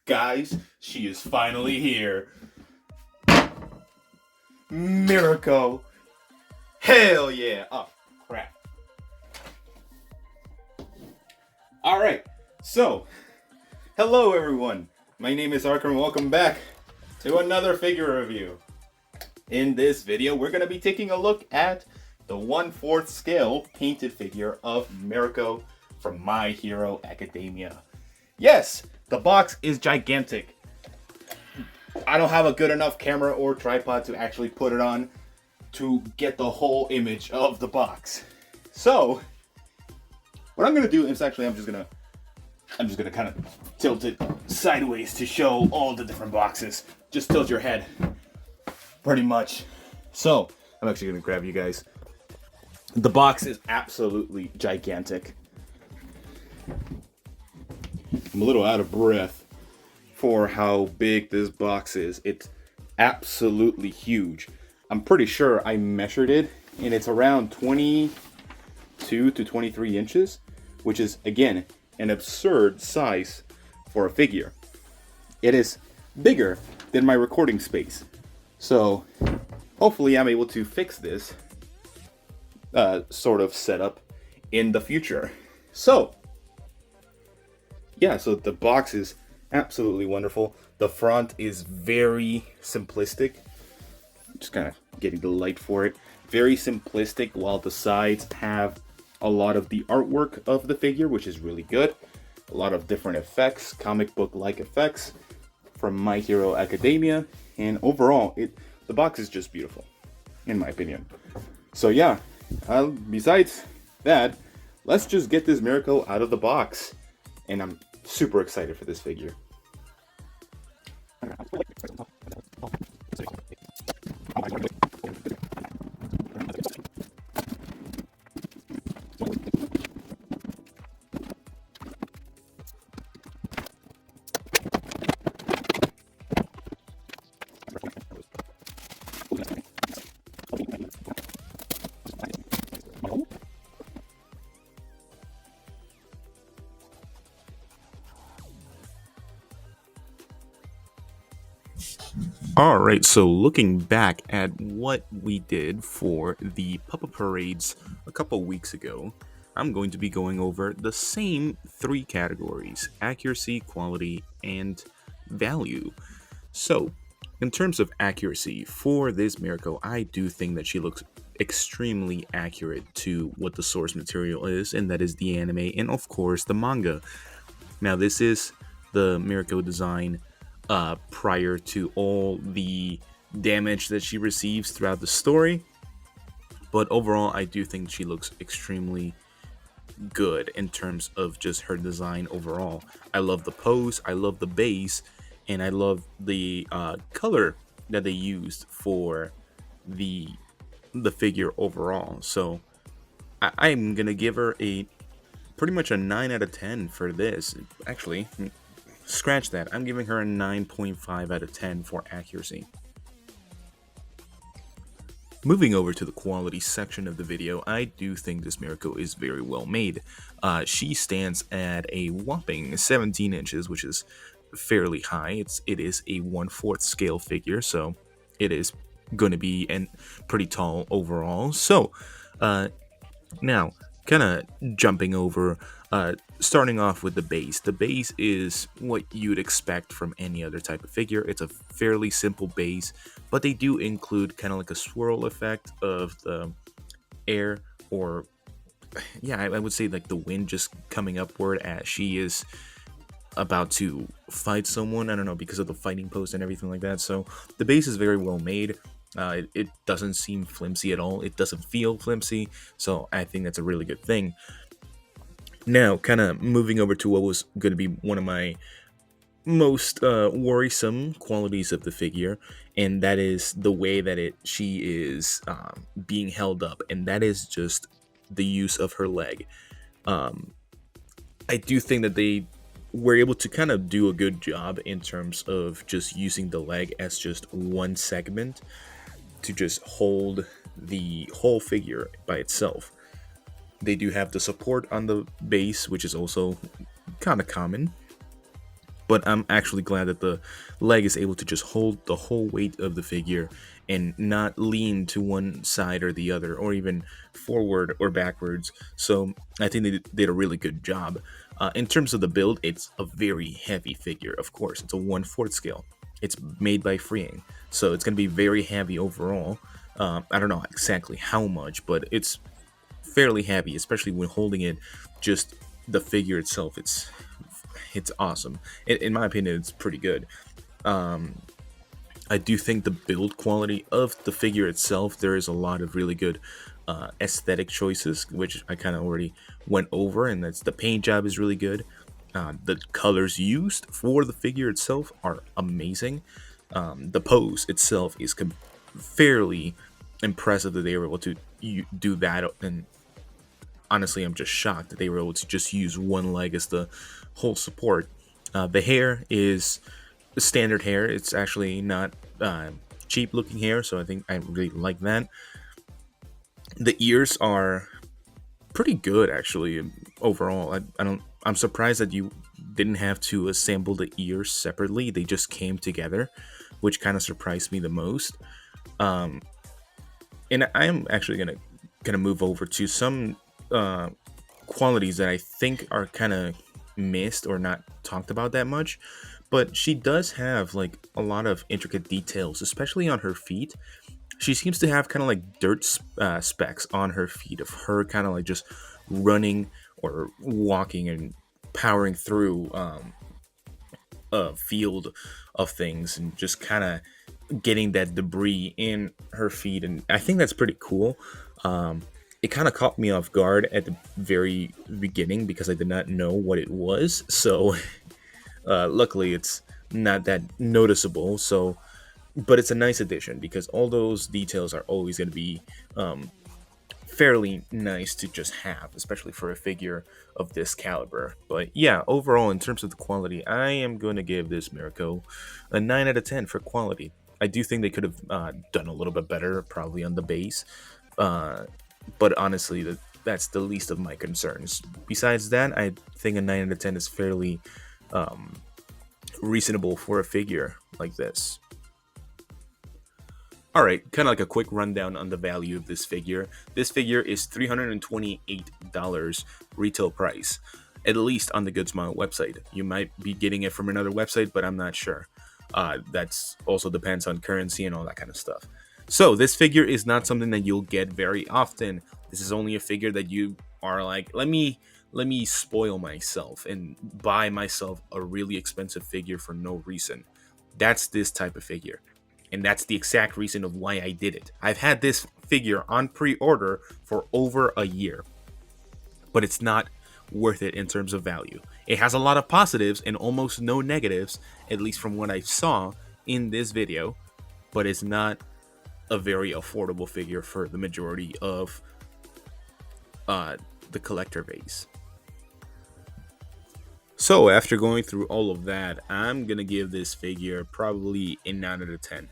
Guys, she is finally here. MIRKO. Hell yeah. Oh, crap. Alright, so, hello everyone. My name is Arkham and welcome back to another figure review. In this video, we're going to be taking a look at the 1/4 scale painted figure of MIRKO from My Hero Academia. Yes, the box is gigantic. I don't have a good enough camera or tripod to actually put it on to get the whole image of the box. So, what I'm gonna do is actually I'm just gonna kind of tilt it sideways to show all the different boxes. Just tilt your head, pretty much. So, I'm actually gonna grab you guys. The box is absolutely gigantic. I'm a little out of breath for how big this box is. It's absolutely huge. I'm pretty sure I measured it, and it's around 22 to 23 inches, which is, again, an absurd size for a figure. It is bigger than my recording space. So, hopefully I'm able to fix this sort of setup in the future. So, yeah, so the box is absolutely wonderful. The front is very simplistic. Just kind of getting the light for it. Very simplistic, while the sides have a lot of the artwork of the figure, which is really good. A lot of different effects, comic book-like effects from My Hero Academia. And overall, the box is just beautiful, in my opinion. So yeah, besides that, let's just get this MIRKO out of the box. And I'm super excited for this figure. Alright, so looking back at what we did for the Puppet Parades a couple weeks ago, I'm going to be going over the same three categories: accuracy, quality, and value. So, in terms of accuracy, for this MIRKO, I do think that she looks extremely accurate to what the source material is, and that is the anime and, of course, the manga. Now, this is the MIRKO design prior to all the damage that she receives throughout the story. But overall, I do think she looks extremely good in terms of just her design overall. I love the pose, I love the base, and I love the color that they used for the figure overall. So I'm gonna give her pretty much a 9 out of 10 for this. Actually, scratch that. I'm giving her a 9.5 out of 10 for accuracy. Moving over to the quality section of the video, I do think this MIRKO is very well made. She stands at a whopping 17 inches, which is fairly high. It is a 1/4 scale figure, so it is going to be pretty tall overall. So, now, kind of jumping over, starting off with the base. The base is what you'd expect from any other type of figure. It's a fairly simple base, but they do include kind of like a swirl effect of the air, or yeah, I would say like the wind just coming upward as she is about to fight someone. I don't know, because of the fighting pose and everything like that. So the base is very well made. It doesn't seem flimsy at all. It doesn't feel flimsy, so I think that's a really good thing. Now, kind of moving over to what was going to be one of my most worrisome qualities of the figure, and that is the way that she is being held up, and that is just the use of her leg. I do think that they were able to kind of do a good job in terms of just using the leg as just one segment to just hold the whole figure by itself. They do have the support on the base, which is also kind of common. but I'm actually glad that the leg is able to just hold the whole weight of the figure and not lean to one side or the other, or even forward or backwards. So I think they did a really good job. In terms of the build, it's a very heavy figure. Of course, it's a 1/4 scale. It's made by Freeing, so it's going to be very heavy overall. I don't know exactly how much, but it's fairly heavy, especially when holding it. Just the figure itself, it's awesome. In my opinion, it's pretty good. Um, I do think the build quality of the figure itself, there is a lot of really good aesthetic choices, which I kind of already went over, and that's the paint job is really good. The colors used for the figure itself are amazing. The pose itself is fairly impressive that they were able to do that, and honestly, I'm just shocked that they were able to just use one leg as the whole support. The hair is standard hair. It's actually not cheap looking hair, so I think I really like that. The ears are pretty good actually overall. I don't. I'm surprised that you didn't have to assemble the ears separately. They just came together, which kind of surprised me the most. Um, and I am actually gonna move over to some uh, qualities that I think are kind of missed or not talked about that much. But she does have like a lot of intricate details, especially on her feet. She seems to have kind of like dirt specks on her feet of her kind of like just running or walking and powering through a field of things and just kind of getting that debris in her feet. And I think that's pretty cool. It kind of caught me off guard at the very beginning because I did not know what it was. So luckily, it's not that noticeable. So, but it's a nice addition because all those details are always going to be fairly nice to just have, especially for a figure of this caliber. But yeah, overall, in terms of the quality, I am going to give this MIRKO a 9 out of 10 for quality. I do think they could have done a little bit better, probably on the base. Uh, but honestly, that's the least of my concerns. Besides that, I think a 9 out of 10 is fairly um, reasonable for a figure like this. All right, kind of like a quick rundown on the value of this figure. This figure is $328 retail price, at least on the Good Smile website. You might be getting it from another website, but I'm not sure. That's also depends on currency and all that kind of stuff. So this figure is not something that you'll get very often. This is only a figure that you are like, let me spoil myself and buy myself a really expensive figure for no reason. That's this type of figure. And that's the exact reason of why I did it. I've had this figure on pre-order for over a year, but it's not worth it in terms of value. It has a lot of positives and almost no negatives, at least from what I saw in this video, but it's not a very affordable figure for the majority of the collector base. So after going through all of that, I'm gonna give this figure probably a 9 out of 10.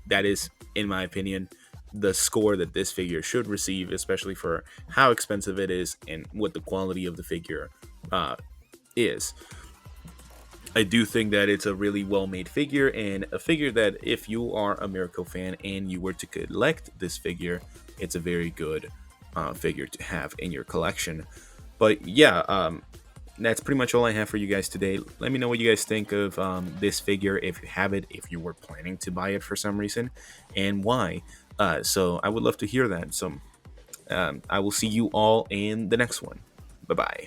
That is, in my opinion, the score that this figure should receive, especially for how expensive it is and what the quality of the figure is. I do think that it's a really well-made figure, and a figure that if you are a MIRKO fan and you were to collect this figure, it's a very good figure to have in your collection. But yeah, that's pretty much all I have for you guys today. Let me know what you guys think of this figure, if you have it, if you were planning to buy it for some reason, and why. So I would love to hear that. So I will see you all in the next one. Bye-bye.